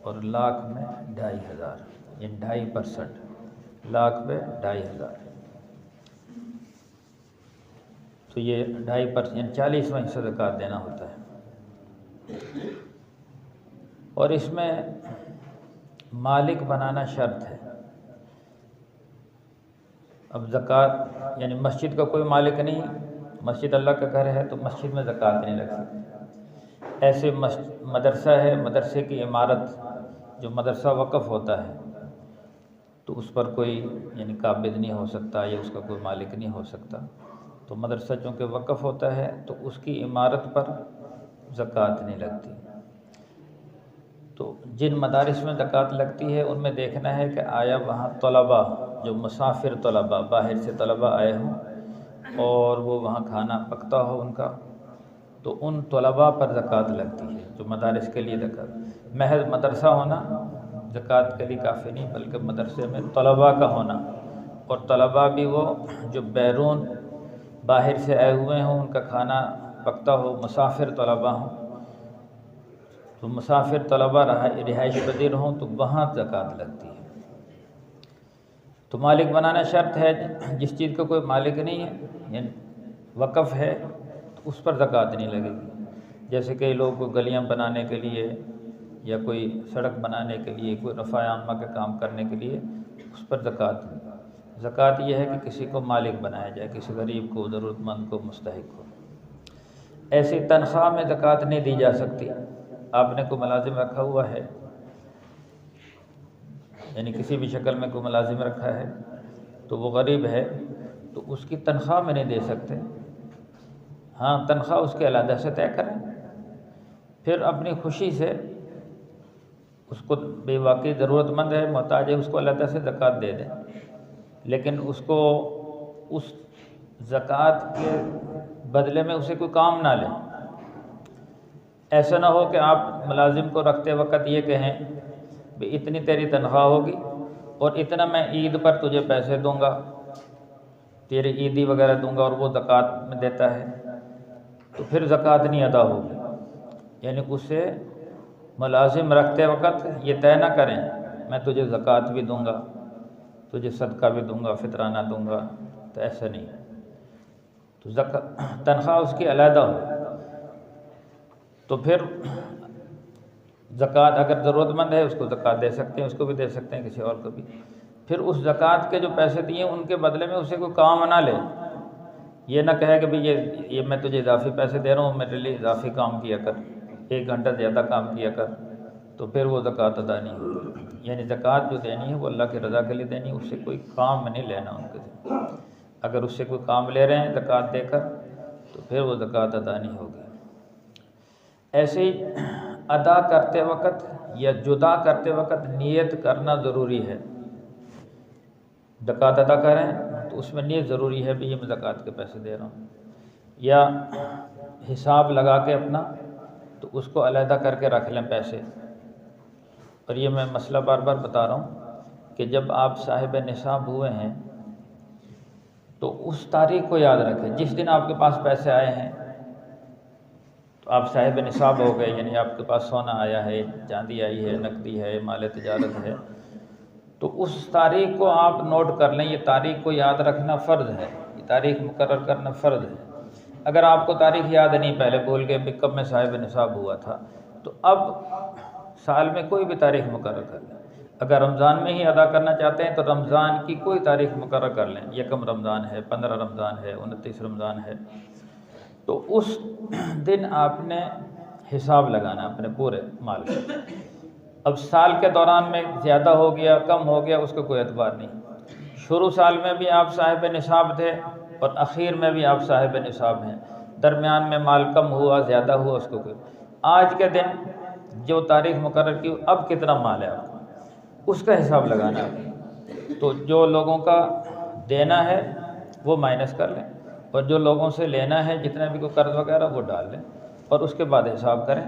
اور لاکھ میں 2500، یعنی 2.5%، لاکھ پہ 2500، تو یہ 2.5%، یعنی 40واں حصہ زکوٰۃ دینا ہوتا ہے۔ اور اس میں مالک بنانا شرط ہے۔ اب زکوٰۃ یعنی مسجد کا کوئی مالک نہیں، مسجد اللہ کا گھر ہے تو مسجد میں زکوٰۃ نہیں لگ سکتی۔ ایسے مدرسہ ہے، مدرسے کی عمارت جو مدرسہ وقف ہوتا ہے تو اس پر کوئی یعنی قابض نہیں ہو سکتا یا اس کا کوئی مالک نہیں ہو سکتا، تو مدرسہ چونکہ وقف ہوتا ہے تو اس کی عمارت پر زکوٰۃ نہیں لگتی۔ تو جن مدارس میں زکوٰۃ لگتی ہے ان میں دیکھنا ہے کہ آیا وہاں طلباء جو مسافر طلباء باہر سے طلباء آئے ہوں اور وہ وہاں کھانا پکتا ہو ان کا، تو ان طلباء پر زکوٰۃ لگتی ہے جو مدارس کے لیے زکوٰۃ۔ محض مدرسہ ہونا زکوٰۃ کے لیے کافی نہیں، بلکہ مدرسے میں طلباء کا ہونا، اور طلباء بھی وہ جو بیرون باہر سے آئے ہوئے ہوں، ان کا کھانا پکتا ہو، مسافر طلباء ہوں، تو مسافر طلباء رہائش پذیر ہوں تو وہاں زکوٰۃ لگتی ہے۔ تو مالک بنانا شرط ہے، جس چیز کا کوئی مالک نہیں ہے یعنی وقف ہے تو اس پر زکوٰۃ نہیں لگے گی۔ جیسے کئی لوگ گلیاں بنانے کے لیے یا کوئی سڑک بنانے کے لیے، کوئی رفع عامہ کے کام کرنے کے لیے، اس پر زکوٰۃ نہیں۔ زکوٰۃ یہ ہے کہ کسی کو مالک بنایا جائے، کسی غریب کو، ضرورت مند کو، مستحق کو۔ ایسی تنخواہ میں زکوٰۃ نہیں دی جا سکتی۔ آپ نے کوئی ملازم رکھا ہوا ہے، یعنی کسی بھی شکل میں کوئی ملازم رکھا ہے تو وہ غریب ہے تو اس کی تنخواہ میں نہیں دے سکتے۔ ہاں، تنخواہ اس کے علیحدہ سے طے کریں، پھر اپنی خوشی سے اس کو بے واقعی ضرورت مند ہے، محتاج ہے، اس کو علیحدہ سے زکوٰۃ دے دیں، لیکن اس کو اس زکوٰۃ کے بدلے میں اسے کوئی کام نہ لیں۔ ایسا نہ ہو کہ آپ ملازم کو رکھتے وقت یہ کہیں کہ اتنی تیری تنخواہ ہوگی اور اتنا میں عید پر تجھے پیسے دوں گا، تیری عیدی وغیرہ دوں گا، اور وہ زکوٰۃ میں دیتا ہے تو پھر زکوٰۃ نہیں ادا ہوگی۔ یعنی اسے ملازم رکھتے وقت یہ طے نہ کریں میں تجھے زکوٰۃ بھی دوں گا، تجھے صدقہ بھی دوں گا، فطرانہ دوں گا، تو ایسا نہیں۔ تو تنخواہ اس کی علیحدہ ہو، تو پھر زکوٰۃ اگر ضرورت مند ہے اس کو زکوٰۃ دے سکتے ہیں، اس کو بھی دے سکتے ہیں، کسی اور کو بھی۔ پھر اس زکوٰۃ کے جو پیسے دیے ان کے بدلے میں اسے کوئی کام نہ لے، یہ نہ کہے کہ بھئی یہ میں تجھے اضافی پیسے دے رہا ہوں، میرے لیے اضافی کام کیا کر، 1 گھنٹہ زیادہ کام کیا کر، تو پھر وہ زکوٰۃ ادا نہیں ہوگی۔ یعنی زکوٰۃ جو دینی ہے وہ اللہ کی رضا کے لیے دینی ہے، اس سے کوئی کام نہیں لینا ان کے۔ اگر اس سے کوئی کام لے رہے ہیں زکوٰۃ دے کر تو پھر وہ زکوٰۃ ادا نہیں ہوگی۔ ایسے ہی ادا کرتے وقت یا جدا کرتے وقت نیت کرنا ضروری ہے۔ زکوٰۃ ادا کریں تو اس میں نیت ضروری ہے، بھی یہ میں زکوٰۃ کے پیسے دے رہا ہوں، یا حساب لگا کے اپنا تو اس کو علیحدہ کر کے رکھ لیں پیسے۔ اور یہ میں مسئلہ بار بار بتا رہا ہوں کہ جب آپ صاحب نصاب ہوئے ہیں تو اس تاریخ کو یاد رکھیں، جس دن آپ کے پاس پیسے آئے ہیں تو آپ صاحب نصاب ہو گئے، یعنی آپ کے پاس سونا آیا ہے، چاندی آئی ہے، نقدی ہے، مال تجارت ہے، تو اس تاریخ کو آپ نوٹ کر لیں۔ یہ تاریخ کو یاد رکھنا فرض ہے، یہ تاریخ مقرر کرنا فرض ہے۔ اگر آپ کو تاریخ یاد نہیں، پہلے بھول گئے کہ کب میں صاحب نصاب ہوا تھا، تو اب سال میں کوئی بھی تاریخ مقرر کر لیں۔ اگر رمضان میں ہی ادا کرنا چاہتے ہیں تو رمضان کی کوئی تاریخ مقرر کر لیں، 1 رمضان ہے، 15 رمضان ہے، 29 رمضان ہے، تو اس دن آپ نے حساب لگانا اپنے پورے مال کا۔ اب سال کے دوران میں زیادہ ہو گیا، کم ہو گیا، اس کا کوئی اعتبار نہیں۔ شروع سال میں بھی آپ صاحب نصاب تھے اور اخیر میں بھی آپ صاحب نصاب ہیں، درمیان میں مال کم ہوا، زیادہ ہوا، اس کو کوئی۔ آج کے دن جو تاریخ مقرر کی اب کتنا مال ہے آپ کو، اس کا حساب لگانا ہے۔ تو جو لوگوں کا دینا ہے وہ مائنس کر لیں، اور جو لوگوں سے لینا ہے جتنا بھی کوئی قرض وغیرہ وہ ڈال لیں، اور اس کے بعد حساب کریں،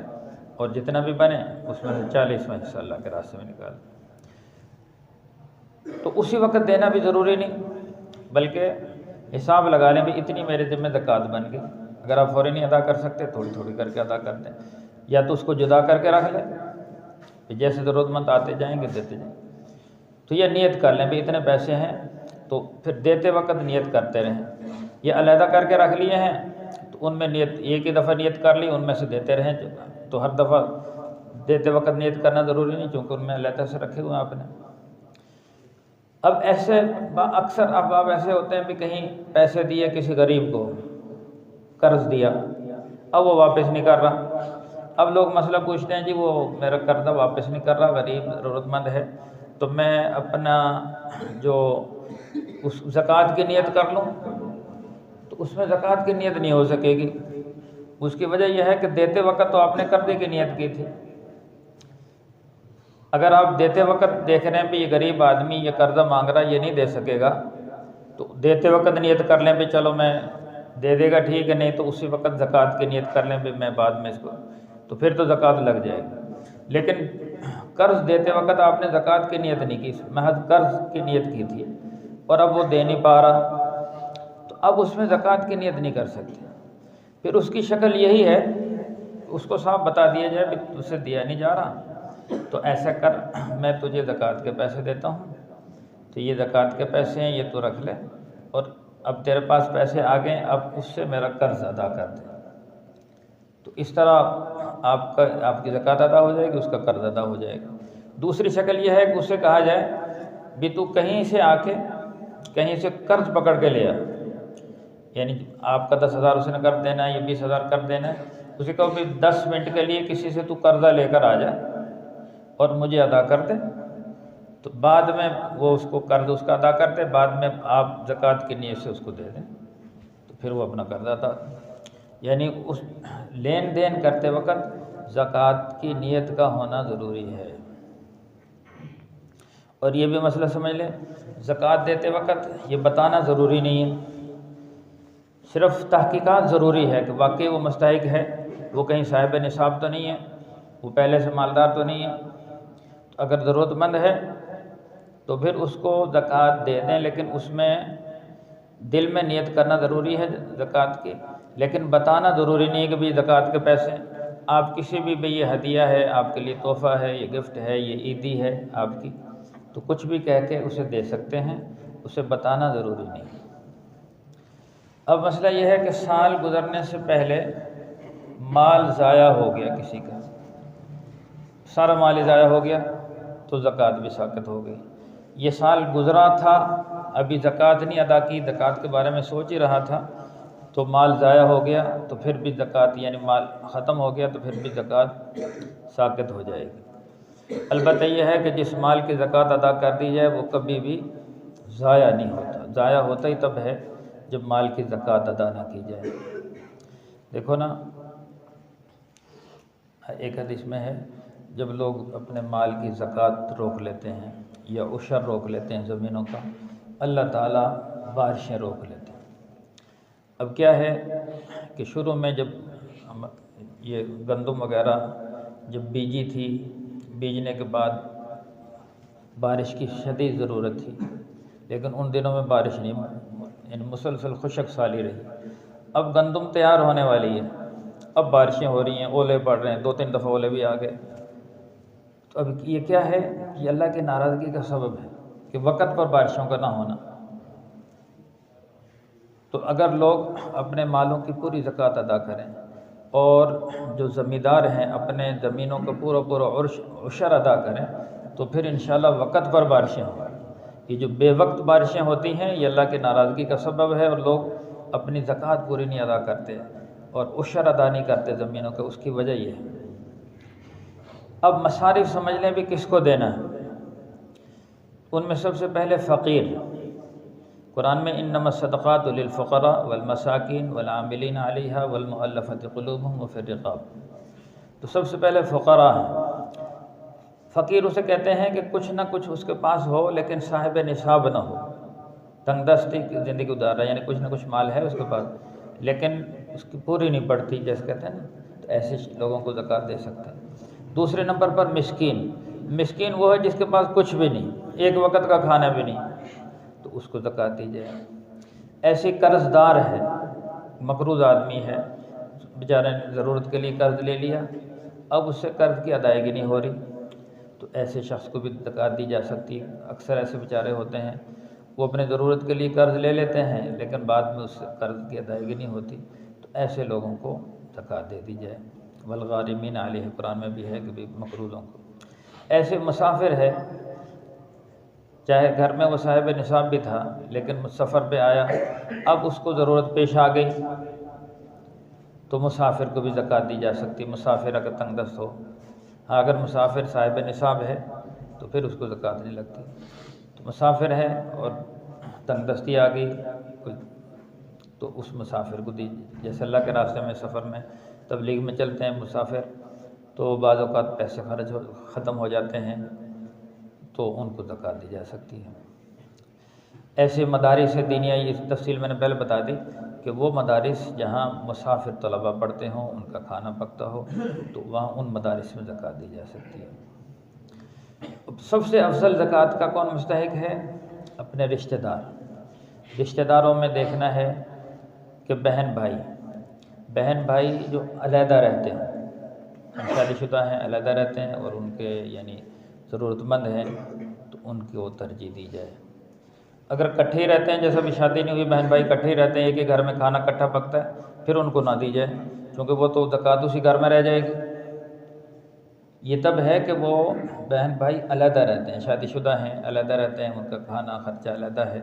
اور جتنا بھی بنے اس میں سے 40واں حصہ اللہ کے راستے میں نکال دیں۔ تو اسی وقت دینا بھی ضروری نہیں، بلکہ حساب لگا لیں بھی اتنی میرے ذمہ زکوٰۃ بن گئی۔ اگر آپ فوری نہیں ادا کر سکتے تھوڑی تھوڑی کر کے ادا کر دیں، یا تو اس کو جدا کر کے رکھ لیں جیسے ضرورت مند آتے جائیں گے دیتے جائیں. تو یہ نیت کر لیں بھی اتنے پیسے ہیں، تو پھر دیتے وقت نیت کرتے رہیں. یہ علیحدہ کر کے رکھ لیے ہیں تو ان میں نیت ایک ہی دفعہ نیت کر لی، ان میں سے دیتے رہیں. تو ہر دفعہ دیتے وقت نیت کرنا ضروری نہیں، چونکہ ان میں علیحدہ سے رکھے ہوئے ہیں آپ نے. اب ایسے اکثر اب ایسے ہوتے ہیں بھی کہیں پیسے دیے کسی غریب کو، قرض دیا، اب وہ واپس نہیں کر رہا. اب لوگ مسئلہ پوچھتے ہیں جی وہ میرا قرضہ واپس نہیں کر رہا، غریب ضرورت مند ہے، تو میں اپنا جو اس زکوٰۃ کی نیت کر لوں. تو اس میں زکوٰۃ کی نیت نہیں ہو سکے گی. اس کی وجہ یہ ہے کہ دیتے وقت تو آپ نے قرضے کی نیت کی تھی. اگر آپ دیتے وقت دیکھ رہے ہیں بھی یہ غریب آدمی یہ قرضہ مانگ رہا ہے، یہ نہیں دے سکے گا، تو دیتے وقت نیت کر لیں بھی چلو میں دے دے گا ٹھیک ہے، نہیں تو اسی وقت زکوٰۃ کی نیت کر لیں بھی میں بعد میں اس کو، تو پھر تو زکوٰۃ لگ جائے گی. لیکن قرض دیتے وقت آپ نے زکوٰۃ کی نیت نہیں کی، محض قرض کی نیت کی تھی اور اب وہ دے نہیں پا رہا، تو اب اس میں زکوٰۃ کی نیت نہیں کر سکتے. پھر اس کی شکل یہی ہے، اس کو صاف بتا دیا جائے کہ تجھ سے دیا نہیں جا رہا، تو ایسا کر میں تجھے زکوٰۃ کے پیسے دیتا ہوں، تو یہ زکوٰۃ کے پیسے ہیں، یہ تو رکھ لے، اور اب تیرے پاس پیسے آ گئے، اب اس سے میرا قرض ادا کر دے. تو اس طرح آپ کی زکوٰۃ ادا ہو جائے گی، اس کا قرض ادا ہو جائے گا. دوسری شکل یہ ہے کہ اس سے کہا جائے بھی تو کہیں سے آ کے کہیں سے قرض پکڑ کے لے آ، یعنی آپ کا 10,000 اس نے کر دینا ہے یا 20,000 کر دینا ہے، اسے کہو بھی 10 منٹ کے لیے کسی سے تو قرضہ لے کر آ جا اور مجھے ادا کر دے. تو بعد میں وہ اس کو قرض اس کا ادا کرتے، بعد میں آپ زکوٰۃ کی نیت سے اس کو دے دیں، تو پھر وہ اپنا قرض ادا. یعنی اس لین دین کرتے وقت زکوٰۃ کی نیت کا ہونا ضروری ہے. اور یہ بھی مسئلہ سمجھ لیں، زکوٰۃ دیتے وقت یہ بتانا ضروری نہیں ہے، صرف تحقیقات ضروری ہے کہ واقعی وہ مستحق ہے، وہ کہیں صاحب نصاب تو نہیں ہے، وہ پہلے سے مالدار تو نہیں ہے. اگر ضرورت مند ہے تو پھر اس کو زکوٰۃ دے دیں، لیکن اس میں دل میں نیت کرنا ضروری ہے زکوٰۃ کی، لیکن بتانا ضروری نہیں کہ بھی زکوٰۃ کے پیسے آپ کسی بھی یہ ہدیہ ہے، آپ کے لیے تحفہ ہے، یہ گفٹ ہے، یہ عیدی ہے آپ کی، تو کچھ بھی کہہ کے اسے دے سکتے ہیں، اسے بتانا ضروری نہیں. اب مسئلہ یہ ہے کہ سال گزرنے سے پہلے مال ضائع ہو گیا، کسی کا سارا مال ہی ضائع ہو گیا تو زکوٰۃ بھی ساقط ہو گئی. یہ سال گزرا تھا، ابھی زکوٰۃ نہیں ادا کی، زکوٰۃ کے بارے میں سوچ ہی رہا تھا، تو مال ضائع ہو گیا تو پھر بھی زکوٰۃ، یعنی مال ختم ہو گیا تو پھر بھی زکوٰۃ ساقط ہو جائے گی. البتہ یہ ہے کہ جس مال کی زکوٰۃ ادا کر دی جائے وہ کبھی بھی ضائع نہیں ہوتا. ضائع ہوتا ہی تب ہے جب مال کی زکوٰۃ ادا نہ کی جائے. دیکھو نا، ایک حدیث میں ہے جب لوگ اپنے مال کی زکوٰۃ روک لیتے ہیں یا عشر روک لیتے ہیں زمینوں کا، اللہ تعالیٰ بارشیں روک لیتے ہیں. اب کیا ہے کہ شروع میں جب یہ گندم وغیرہ جب بیجی تھی، بیجنے کے بعد بارش کی شدید ضرورت تھی، لیکن ان دنوں میں بارش نہیں، یعنی مسلسل خشک سالی رہی. اب گندم تیار ہونے والی ہے، اب بارشیں ہو رہی ہیں، اولے پڑ رہے ہیں، 2-3 دفعہ اولے بھی آ گئے. تو اب یہ کیا ہے، یہ اللہ کی ناراضگی کا سبب ہے کہ وقت پر بارشوں کا نہ ہونا. تو اگر لوگ اپنے مالوں کی پوری زکوٰۃ ادا کریں اور جو زمیندار ہیں اپنے زمینوں کا پورا عشر ادا کریں تو پھر انشاءاللہ وقت پر بارشیں ہوں. یہ جو بے وقت بارشیں ہوتی ہیں یہ اللہ کی ناراضگی کا سبب ہے، اور لوگ اپنی زکوٰۃ پوری نہیں ادا کرتے اور عشر ادا نہیں کرتے زمینوں کا، اس کی وجہ یہ ہے. اب مصارف سمجھ لیں بھی کس کو دینا ہے. ان میں سب سے پہلے فقیر. قرآن میں انما الصدقات للفقراء والمساکین والعاملین علیہا والمؤلفۃ قلوبہم وفی الرقاب. تو سب سے پہلے فقراء ہیں. فقیر اسے کہتے ہیں کہ کچھ نہ کچھ اس کے پاس ہو لیکن صاحب نصاب نہ ہو، تنگ دستی کی زندگی گزار رہا ہے، یعنی کچھ نہ کچھ مال ہے اس کے پاس لیکن اس کی پوری نہیں پڑتی جیسے کہتے ہیں نا، تو ایسے لوگوں کو زکوٰۃ دے سکتے ہیں. دوسرے نمبر پر مسکین. مسکین وہ ہے جس کے پاس کچھ بھی نہیں، ایک وقت کا کھانا بھی نہیں، تو اس کو زکوٰۃ دی جائے. ایسے قرض دار ہے، مقروض آدمی ہے، بیچارے نے ضرورت کے لیے قرض لے لیا، اب اس سے قرض کی ادائیگی نہیں ہو رہی، تو ایسے شخص کو بھی زکوٰۃ دی جا سکتی ہے۔ اکثر ایسے بیچارے ہوتے ہیں وہ اپنے ضرورت کے لیے قرض لے لیتے ہیں لیکن بعد میں اس قرض کی ادائیگی نہیں ہوتی، تو ایسے لوگوں کو زکوٰۃ دے دی جائے۔ والغارمین علیہ، قرآن میں بھی ہے کہ بھی مقروضوں کو۔ ایسے مسافر ہے، چاہے گھر میں وہ صاحب نصاب بھی تھا لیکن سفر پہ آیا، اب اس کو ضرورت پیش آ گئی تو مسافر کو بھی زکوٰۃ دی جا سکتی، مسافر اگر تنگ دست ہو۔ ہاں اگر مسافر صاحب نصاب ہے تو پھر اس کو زکوٰۃ نہیں لگتی۔ تو مسافر ہے اور تنگ دستی آ گئی تو اس مسافر کو دی، جیسے اللہ کے راستے میں سفر میں تبلیغ میں چلتے ہیں مسافر، تو بعض اوقات پیسے ختم ہو جاتے ہیں تو ان کو زکوٰۃ دی جا سکتی ہے۔ ایسے مدارس دینیہ، یہ تفصیل میں نے پہلے بتا دی کہ وہ مدارس جہاں مسافر طلبہ پڑھتے ہوں، ان کا کھانا پکتا ہو، تو وہاں ان مدارس میں زکوٰۃ دی جا سکتی ہے۔ سب سے افضل زکوٰۃ کا کون مستحق ہے؟ اپنے رشتہ دار۔ رشتہ داروں میں دیکھنا ہے کہ بہن بھائی جو علیحدہ رہتے ہیں، شادی شدہ ہیں، علیحدہ رہتے ہیں اور ان کے یعنی ضرورت مند ہیں، تو ان کو ترجیح دی جائے۔ اگر کٹھے رہتے ہیں، جیسے ابھی شادی نہیں ہوئی، بہن بھائی کٹھے رہتے ہیں، ایک ہی گھر میں کھانا کٹھا پکتا ہے، پھر ان کو نہ دی جائے کیونکہ وہ تو زکوٰۃ اسی گھر میں رہ جائے گی۔ یہ تب ہے کہ وہ بہن بھائی علیحدہ رہتے ہیں، شادی شدہ ہیں، علیحدہ رہتے ہیں، ان کا کھانا خرچہ علیحدہ ہے،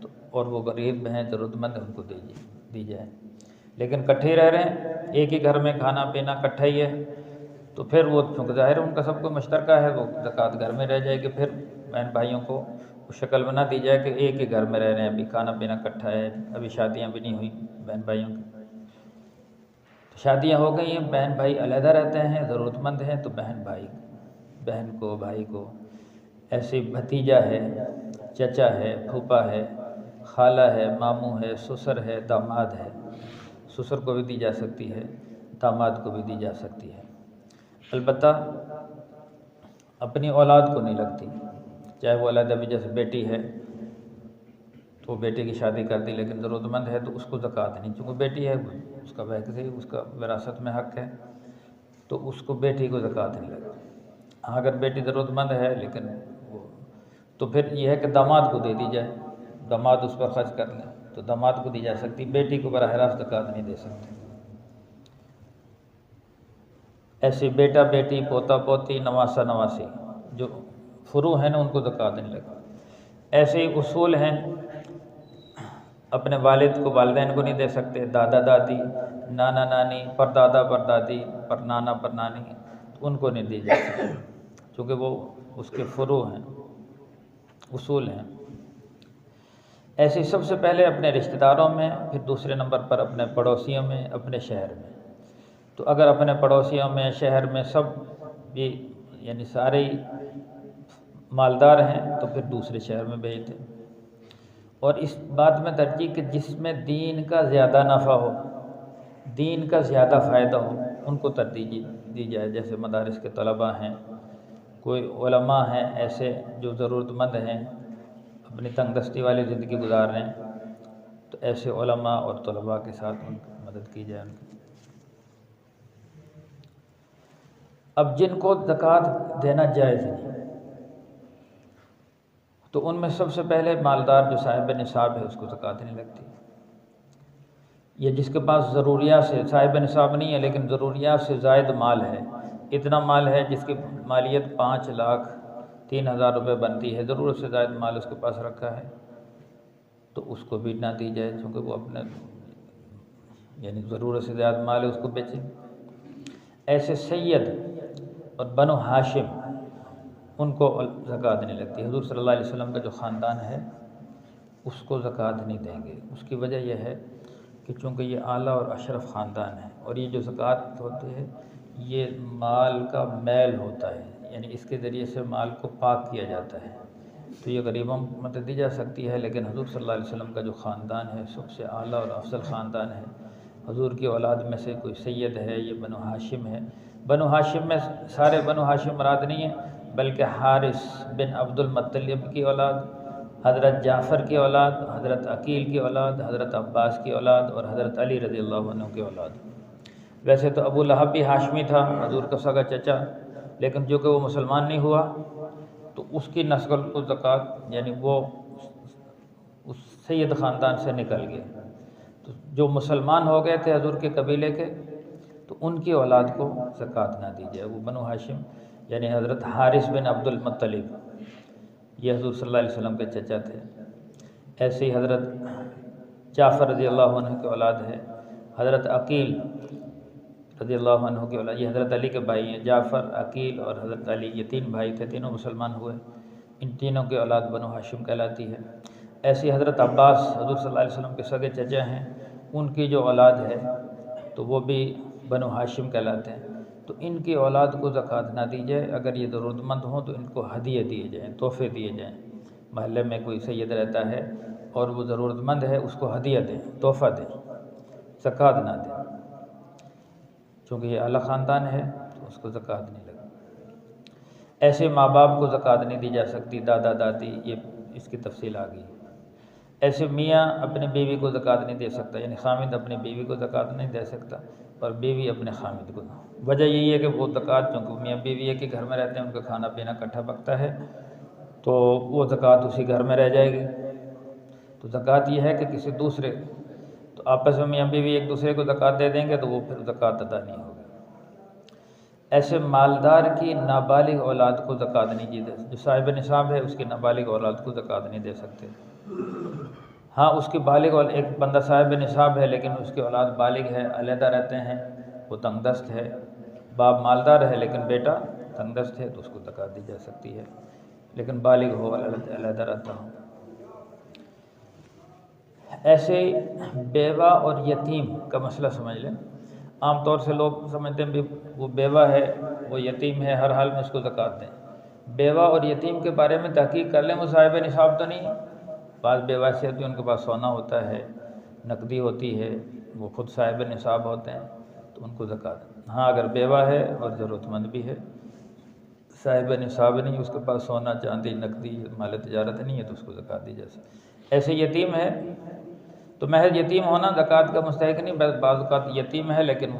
تو اور وہ غریب ہیں، ضرورت مند ہیں، ان کو دی جائے۔ لیکن کٹھے رہ رہے ہیں، ایک ہی گھر میں کھانا پینا کٹھا ہی ہے، تو پھر وہ چونکہ ظاہر ان کا سب کو مشترکہ ہے، وہ زکوٰۃ گھر میں رہ جائے گی۔ پھر بہن بھائیوں کو اس شکل میں نہ دی جائے کہ ایک ہی گھر میں رہ رہے ہیں، ابھی کھانا پینا کٹھا ہے، ابھی شادیاں بھی نہیں ہوئی بہن بھائیوں کی، شادیاں ہو گئی ہیں، بہن بھائی علیحدہ رہتے ہیں، ضرورت مند ہیں، تو بہن کو، بھائی کو، ایسے بھتیجا ہے، چچا ہے، پھوپھا ہے، خالہ ہے، ماموں ہے، سسر ہے، داماد ہے، سسر کو بھی دی جا سکتی ہے، داماد کو بھی دی جا سکتی ہے۔ البتہ اپنی اولاد کو نہیں لگتی، چاہے وہ علیحدہ بھی، جیسے بیٹی ہے تو بیٹے کی شادی کر دی لیکن ضرورت مند ہے تو اس کو زکوٰۃ نہیں، چونکہ بیٹی ہے، اس کا ویسے ہی اس کا وراثت میں حق ہے، تو اس کو بیٹی کو زکوٰۃ نہیں لگتی۔ ہاں اگر بیٹی ضرورت مند ہے لیکن تو پھر یہ ہے کہ داماد کو دے دی جائے، داماد اس پر خرچ کر لیں تو داماد کو دی جا سکتی، بیٹی کو براہ راست زکوٰۃ نہیں دے سکتے۔ ایسے بیٹا بیٹی، پوتا پوتی، نواسا نواسی، جو فروع ہیں نا، ان کو زکوٰۃ نہیں لگتی۔ ایسے ہی اصول ہیں، اپنے والد کو والدین کو نہیں دے سکتے، دادا دادی، نانا نانی، پردادا پردادی، پرنانا پرنانی، ان کو نہیں دی جا سکتی چونکہ وہ اس کے فروع ہیں، اصول ہیں۔ ایسے سب سے پہلے اپنے رشتہ داروں میں، پھر دوسرے نمبر پر اپنے پڑوسیوں میں، اپنے شہر میں۔ تو اگر اپنے پڑوسیوں میں، شہر میں سب بھی یعنی سارے مالدار ہیں تو پھر دوسرے شہر میں بھیج دیں، اور اس بات میں ترجیح کہ جس میں دین کا زیادہ نفع ہو، دین کا زیادہ فائدہ ہو، ان کو ترجیح دی جائے۔ جیسے مدارس کے طلباء ہیں، کوئی علماء ہیں ایسے جو ضرورت مند ہیں، اپنی تنگ دستی والی زندگی گزار رہے ہیں، تو ایسے علماء اور طلباء کے ساتھ ان کی مدد کی جائے۔ ان کی اب جن کو زکوٰۃ دینا جائز نہیں تو ان میں سب سے پہلے مالدار جو صاحب نصاب ہے، اس کو زکوٰۃ نہیں لگتی۔ یہ جس کے پاس ضروریات سے، صاحب نصاب نہیں ہے لیکن ضروریات سے زائد مال ہے، اتنا مال ہے جس کی مالیت 5,03,000 روپے بنتی ہے، ضرورت سے زائد مال اس کے پاس رکھا ہے، تو اس کو بھی نہ دی جائے چونکہ وہ اپنے یعنی ضرورت سے زیادہ مال ہے، اس کو بیچے۔ ایسے سید اور بنو ہاشم، ان کو زکوٰۃ نہیں لگتی۔ حضور صلی اللہ علیہ وسلم کا جو خاندان ہے اس کو زکوٰۃ نہیں دیں گے۔ اس کی وجہ یہ ہے کہ چونکہ یہ اعلیٰ اور اشرف خاندان ہے، اور یہ جو زکوٰۃ ہوتی ہے یہ مال کا میل ہوتا ہے، یعنی اس کے ذریعے سے مال کو پاک کیا جاتا ہے، تو یہ غریبوں کو مدد دی جا سکتی ہے۔ لیکن حضور صلی اللہ علیہ وسلم کا جو خاندان ہے سب سے اعلیٰ اور افضل خاندان ہے، حضور کی اولاد میں سے کوئی سید ہے، یہ بنو ہاشم ہے۔ بنو ہاشم میں سارے بنو ہاشم مراد نہیں ہیں، بلکہ حارث بن عبد المطلب کی اولاد، حضرت جعفر کی اولاد، حضرت عقیل کی اولاد، حضرت عباس کی اولاد اور حضرت علی رضی اللہ عنہ کی اولاد۔ ویسے تو ابو لہب بھی ہاشمی تھا، حضور کا سگا چچا، لیکن جو کہ وہ مسلمان نہیں ہوا تو اس کی نسل کو زکوٰۃ، یعنی وہ اس سید خاندان سے نکل گئے، تو جو مسلمان ہو گئے تھے حضور کے قبیلے کے، تو ان کی اولاد کو زکوٰۃ نہ دی جائے۔ وہ بنو ہاشم یعنی حضرت حارث بن عبد المطلب، یہ حضور صلی اللہ علیہ وسلم کے چچا تھے۔ ایسے ہی حضرت جعفر رضی اللہ عنہ کی اولاد ہے، حضرت عقیل رضی اللہ عنہ کی اولاد، یہ حضرت علی کے بھائی ہیں، جعفر، عقیل اور حضرت علی، یہ تین بھائی تھے، تینوں مسلمان ہوئے، ان تینوں کی اولاد بنو ہاشم کہلاتی ہے۔ ایسے حضرت عباس حضور صلی اللہ علیہ وسلم کے سگے چچا ہیں، ان کی جو اولاد ہے تو وہ بھی بنو ہاشم کہلاتے ہیں۔ تو ان کی اولاد کو زکوٰۃ نہ دی جائے، اگر یہ ضرورت مند ہوں تو ان کو ہدیے دیے جائیں، تحفے دیے جائیں۔ محلے میں کوئی سید رہتا ہے اور وہ ضرورت مند ہے، اس کو ہدیہ دیں، تحفہ دیں، زکوٰۃ نہ دیں، چونکہ یہ اعلیٰ خاندان ہے تو اس کو زکوٰۃ نہیں لگے۔ ایسے ماں باپ کو زکوٰۃ نہیں دی جا سکتی، دادا دادی، یہ اس کی تفصیل آ گئی۔ ایسے میاں اپنی بیوی کو زکوٰۃ نہیں دے سکتا، یعنی خامد اپنی بیوی کو زکوٰۃ نہیں دے سکتا اور بیوی اپنے خامد کو۔ وجہ یہی ہے کہ وہ زکوٰۃ، چونکہ میاں بیوی ایک ہی گھر میں رہتے ہیں، ان کا کھانا پینا اکٹھا پکتا ہے، تو وہ زکوٰۃ اسی گھر میں رہ جائے گی۔ تو زکوٰۃ یہ ہے کہ کسی دوسرے، تو آپس میں میاں بیوی ایک دوسرے کو زکوٰۃ دے دیں گے تو وہ پھر زکوٰۃ ادا نہیں ہوگی۔ ایسے مالدار کی نابالغ اولاد کو زکوٰۃ نہیں دی، جو صاحب نصاب ہے اس کی نابالغ اولاد کو زکوٰۃ نہیں دے سکتے۔ ہاں اس کی بالغ، ایک بندہ صاحب نصاب ہے لیکن اس کی اولاد بالغ ہے، علیحدہ رہتے ہیں، وہ تنگ دست ہے، باپ مالدار ہے لیکن بیٹا تنگ دست ہے، تو اس کو زکوٰۃ دی جا سکتی ہے، لیکن بالغ ہو، علیحدہ رہتا ہو۔ ایسے بیوہ اور یتیم کا مسئلہ سمجھ لیں۔ عام طور سے لوگ سمجھتے ہیں بھی وہ بیوہ ہے، وہ یتیم ہے، ہر حال میں اس کو زکوٰۃ دیں۔ بیوہ اور یتیم کے بارے میں تحقیق کر لیں، وہ صاحب نصاب تو نہیں ہے۔ بعض بیوہ ایسی ہوتی ہیں ان کے پاس سونا ہوتا ہے، نقدی ہوتی ہے، وہ خود صاحب نصاب ہوتے ہیں، تو ان کو زکوٰۃ۔ ہاں اگر بیوہ ہے اور ضرورت مند بھی ہے، صاحب نصاب نہیں، اس کے پاس سونا چاندی نقدی مال تجارت نہیں ہے، تو اس کو زکوٰۃ دی جا سکتی۔ ایسے یتیم ہے تو محض یتیم ہونا زکوٰۃ کا مستحق نہیں، بعض اوقات یتیم ہے لیکن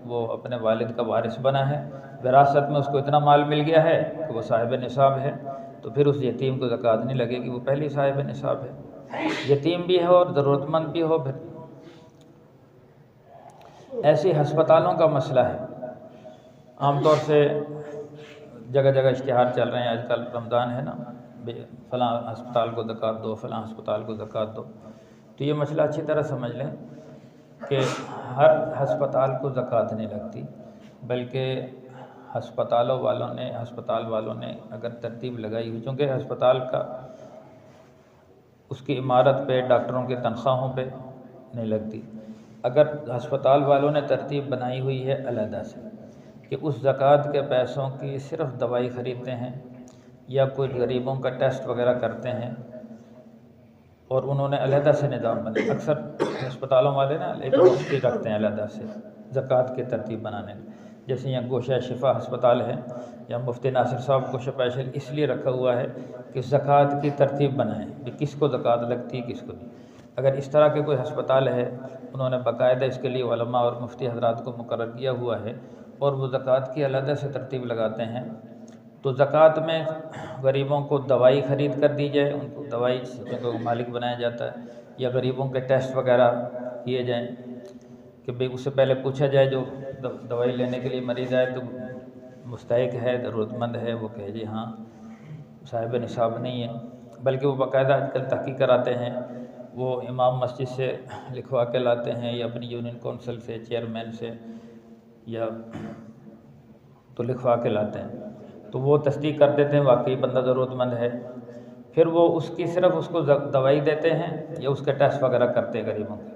وہ اپنے والد کا وارث بنا ہے، وراثت میں اس کو اتنا مال مل گیا ہے کہ وہ صاحب نصاب ہے، تو پھر اس یتیم کو زکوٰۃ نہیں لگے گی، وہ پہلی صاحب نصاب ہے۔ یتیم بھی ہے اور ضرورت مند بھی ہو۔ پھر ایسے ہسپتالوں کا مسئلہ ہے، عام طور سے جگہ جگہ اشتہار چل رہے ہیں، آج کل رمضان ہے نا، فلاں ہسپتال کو زکوٰۃ دو، فلاں ہسپتال کو زکوٰۃ دو۔ تو یہ مسئلہ اچھی طرح سمجھ لیں کہ ہر ہسپتال کو زکوٰۃ نہیں لگتی، بلکہ ہسپتال والوں نے اگر ترتیب لگائی ہوئی، چونکہ ہسپتال کا اس کی عمارت پہ، ڈاکٹروں کی تنخواہوں پہ نہیں لگتی، اگر ہسپتال والوں نے ترتیب بنائی ہوئی ہے علیحدہ سے کہ اس زکوٰۃ کے پیسوں کی صرف دوائی خریدتے ہیں یا کوئی غریبوں کا ٹیسٹ وغیرہ کرتے ہیں، اور انہوں نے علیحدہ سے نظام بنایا۔ اکثر ہسپتالوں والے نا ایک مفتی رکھتے ہیں علیحدہ سے زکوٰۃ کی ترتیب بنانے کے، جیسے یہاں گوشہ شفا ہسپتال ہے، یا مفتی ناصر صاحب کو اسپیشل اس لیے رکھا ہوا ہے کہ زکوٰۃ کی ترتیب بنائیں کہ کس کو زکوٰۃ لگتی ہے کس کو نہیں۔ اگر اس طرح کے کوئی ہسپتال ہے، انہوں نے باقاعدہ اس کے لیے علماء اور مفتی حضرات کو مقرر کیا ہوا ہے، اور وہ زکوٰۃ کی علیحدہ سے ترتیب لگاتے ہیں، تو زکوٰۃ میں غریبوں کو دوائی خرید کر دی جائے، ان کو دوائی کو مالک بنایا جاتا ہے، یا غریبوں کے ٹیسٹ وغیرہ کیے جائیں کہ بھئی اس سے پہلے پوچھا جائے، جو دوائی لینے کے لیے مریض آئے تو مستحق ہے، ضرورت مند ہے، وہ کہے جی ہاں صاحب نصاب نہیں ہے، بلکہ وہ باقاعدہ آج کل تحقیق کراتے ہیں، وہ امام مسجد سے لکھوا کے لاتے ہیں، یا اپنی یونین کونسل سے، چیئرمین سے، یا تو لکھوا کے لاتے ہیں، تو وہ تصدیق کر دیتے ہیں واقعی بندہ ضرورت مند ہے، پھر وہ اس کی صرف اس کو دوائی دیتے ہیں یا اس کے ٹیسٹ وغیرہ کرتے ہیں غریبوں کے،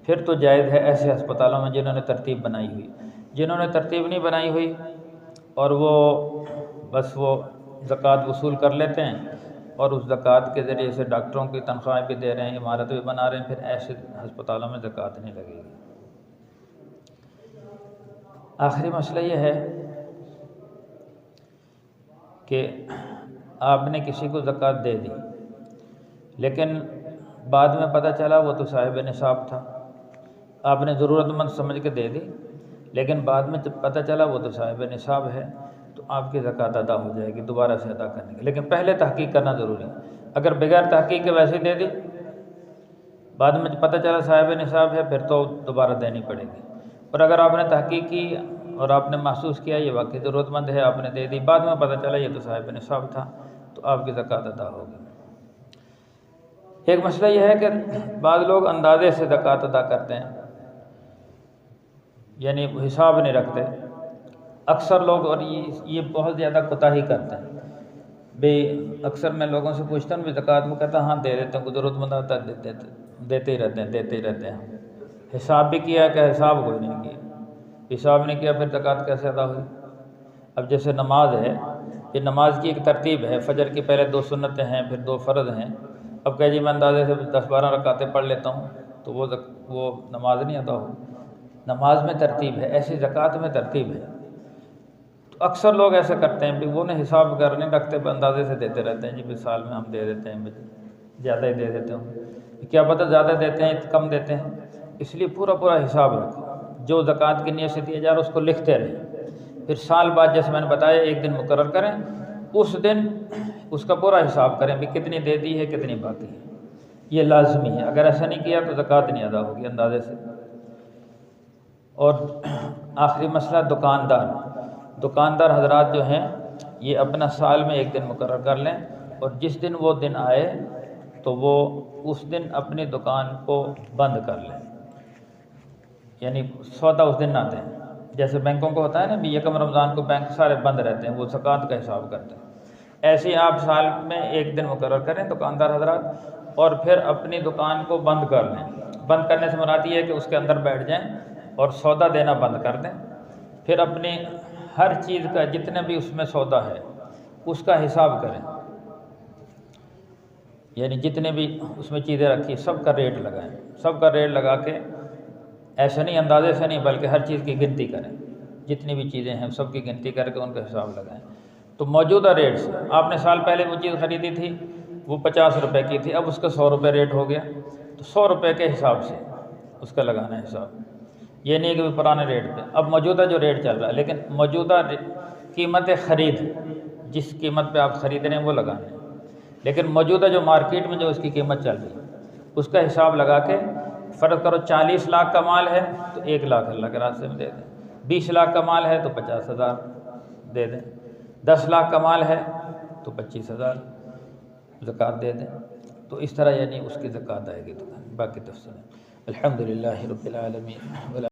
پھر تو جائز ہے ایسے ہسپتالوں میں جنہوں نے ترتیب بنائی ہوئی۔ جنہوں نے ترتیب نہیں بنائی ہوئی اور وہ بس وہ زکوٰۃ وصول کر لیتے ہیں اور اس زکوٰۃ کے ذریعے سے ڈاکٹروں کی تنخواہیں بھی دے رہے ہیں، عمارت بھی بنا رہے ہیں، پھر ایسے ہسپتالوں میں زکوٰۃ نہیں لگے گی۔ آخری مسئلہ یہ ہے کہ آپ نے کسی کو زکوٰۃ دے دی، لیکن بعد میں پتہ چلا وہ تو صاحب نصاب تھا، آپ نے ضرورت مند سمجھ کے دے دی، لیکن بعد میں جب پتہ چلا وہ تو صاحب نصاب ہے، تو آپ کی زکوٰۃ ادا ہو جائے گی دوبارہ سے ادا کرنے کی، لیکن پہلے تحقیق کرنا ضروری ہے۔ اگر بغیر تحقیق کے ویسے دے دی، بعد میں پتہ چلا صاحب نصاب ہے، پھر تو دوبارہ دینی پڑے گی۔ اور اگر آپ نے تحقیق کی اور آپ نے محسوس کیا یہ واقعی ضرورت مند ہے، آپ نے دے دی، بعد میں پتہ چلا یہ تو صاحب نصاب تھا، تو آپ کی زکوٰۃ ادا ہوگی۔ ایک مسئلہ یہ ہے کہ بعض لوگ اندازے سے زکوٰۃ ادا کرتے ہیں، یعنی حساب نہیں رکھتے۔ اکثر لوگ، اور یہ بہت زیادہ کوتاہی کرتے ہیں بھئی، اکثر میں لوگوں سے پوچھتا ہوں بھی زکوٰۃ میں کہتا ہاں دے دیتے ہیں، کوئی ضرورت مند آتا ہے دیتے ہی رہتے ہیں۔ حساب بھی کیا کہ حساب کوئی نہیں کیا، حساب نہیں کیا پھر زکوٰۃ کیسے ادا ہوئی؟ اب جیسے نماز ہے، یہ نماز کی ایک ترتیب ہے، فجر کی پہلے 2 سنتیں ہیں، پھر 2 فرض ہیں۔ اب کہ جی میں اندازے سے 10-12 رکعتیں پڑھ لیتا ہوں تو وہ نماز نہیں ادا ہو۔ نماز میں ترتیب ہے، ایسی زکوٰۃ میں ترتیب ہے۔ تو اکثر لوگ ایسا کرتے ہیں بھی وہ نے حساب وغیرہ نہیں رکھتے، اندازے سے دیتے رہتے ہیں، جی سال میں ہم دے دیتے ہیں، زیادہ ہی دے دیتے ہوں، کیا پتہ زیادہ دیتے ہیں کم دیتے ہیں۔ اس لیے پورا حساب رکھو، جو زکوٰۃ کی نیت سے دیا جا رہا ہے اس کو لکھتے رہیں، پھر سال بعد جیسے میں نے بتایا ایک دن مقرر کریں، اس دن اس کا پورا حساب کریں بھی کتنی دے دی ہے کتنی باقی ہے، یہ لازمی ہے۔ اگر ایسا نہیں کیا تو زکوٰۃ نہیں ادا ہوگی اندازے سے۔ اور آخری مسئلہ دکاندار حضرات جو ہیں یہ اپنا سال میں ایک دن مقرر کر لیں، اور جس دن وہ دن آئے تو وہ اس دن اپنی دکان کو بند کر لیں، یعنی سودا اس دن نہ دیں۔ جیسے بینکوں کو ہوتا ہے نا بھی 1 رمضان کو بینک سارے بند رہتے ہیں، وہ زکوٰۃ کا حساب کرتے ہیں، ایسے ہی آپ سال میں ایک دن مقرر کریں دکاندار حضرات، اور پھر اپنی دکان کو بند کر لیں۔ بند کرنے سے مراد یہ ہے کہ اس کے اندر بیٹھ جائیں اور سودا دینا بند کر دیں، پھر اپنی ہر چیز کا جتنے بھی اس میں سودا ہے اس کا حساب کریں، یعنی جتنے بھی اس میں چیزیں رکھی سب کا ریٹ لگائیں، سب کا ریٹ لگا کے ایسے نہیں اندازے سے نہیں بلکہ ہر چیز کی گنتی کریں، جتنی بھی چیزیں ہیں سب کی گنتی کر کے ان کا حساب لگائیں۔ تو موجودہ ریٹ سے آپ نے سال پہلے وہ چیز خریدی تھی وہ 50 روپے کی تھی، اب اس کا 100 روپے ریٹ ہو گیا، تو 100 روپے کے حساب سے اس کا لگانا ہے حساب۔ یہ نہیں کہ پرانے ریٹ پہ، اب موجودہ جو ریٹ چل رہا ہے، لیکن موجودہ قیمت خرید جس قیمت پہ آپ خرید رہے ہیں وہ لگانا ہے، لیکن موجودہ جو مارکیٹ میں جو اس کی قیمت چل رہی ہے اس کا حساب لگا کے، فرض کرو 40 لاکھ کا مال ہے تو 1 لاکھ اللہ کے راستے میں دے دیں، 20 لاکھ کا مال ہے تو 50,000 دے دیں، 10 لاکھ کا مال ہے تو 25,000 زکوٰۃ دے دیں۔ تو اس طرح یعنی اس کی زکوٰۃ آئے گی۔ تو باقی تفصیل الحمدللہ رب العالمین۔